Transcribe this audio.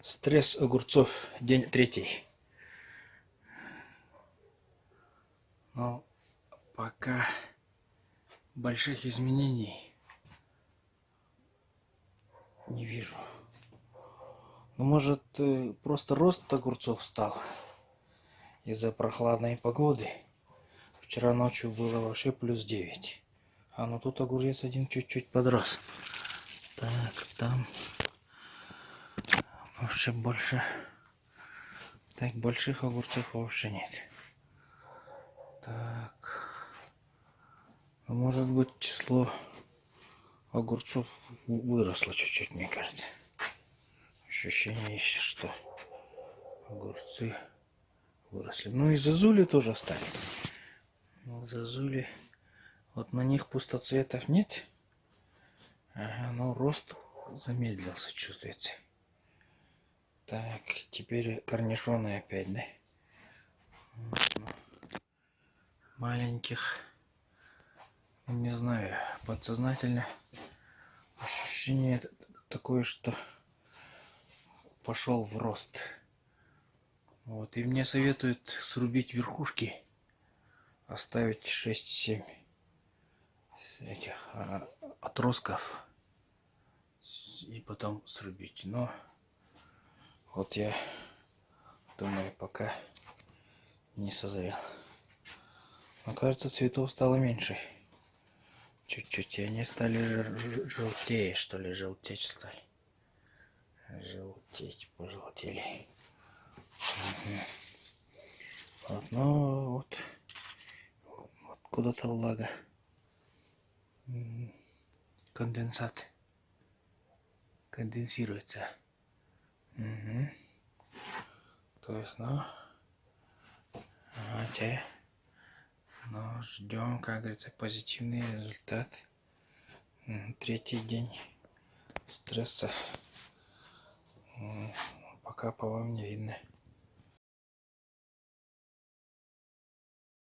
Стресс огурцов, день третий. Но пока больших изменений не вижу. Ну, может, просто рост огурцов стал из-за прохладной погоды. Вчера ночью было вообще +9. А ну тут огурец один чуть-чуть подрос. Так, там вообще больше. Так, больших огурцов вообще нет. Так. Может быть, число огурцов выросло чуть-чуть, мне кажется. Ощущение есть, что огурцы выросли. Ну и зазули тоже стали. Ну, зазули. Вот на них пустоцветов нет. Ага, но рост замедлился, чувствуется. Так, теперь корнишоны опять, да? Маленьких. Не знаю, подсознательно ощущение такое, что пошел в рост. Вот, и мне советуют срубить верхушки, оставить 6-7 этих отростков и потом срубить. Но вот я думаю, пока не созрел. Но кажется, цветов стало меньше. Чуть-чуть. И они стали желтее, что ли, желтеть стали. Желтеть, пожелтели. Угу. Вот, ну вот куда-то влага. Конденсат. Конденсируется. Угу. То есть, ну, ждем, как говорится, позитивный результат. Третий день стресса. Пока, по-моему, не видно.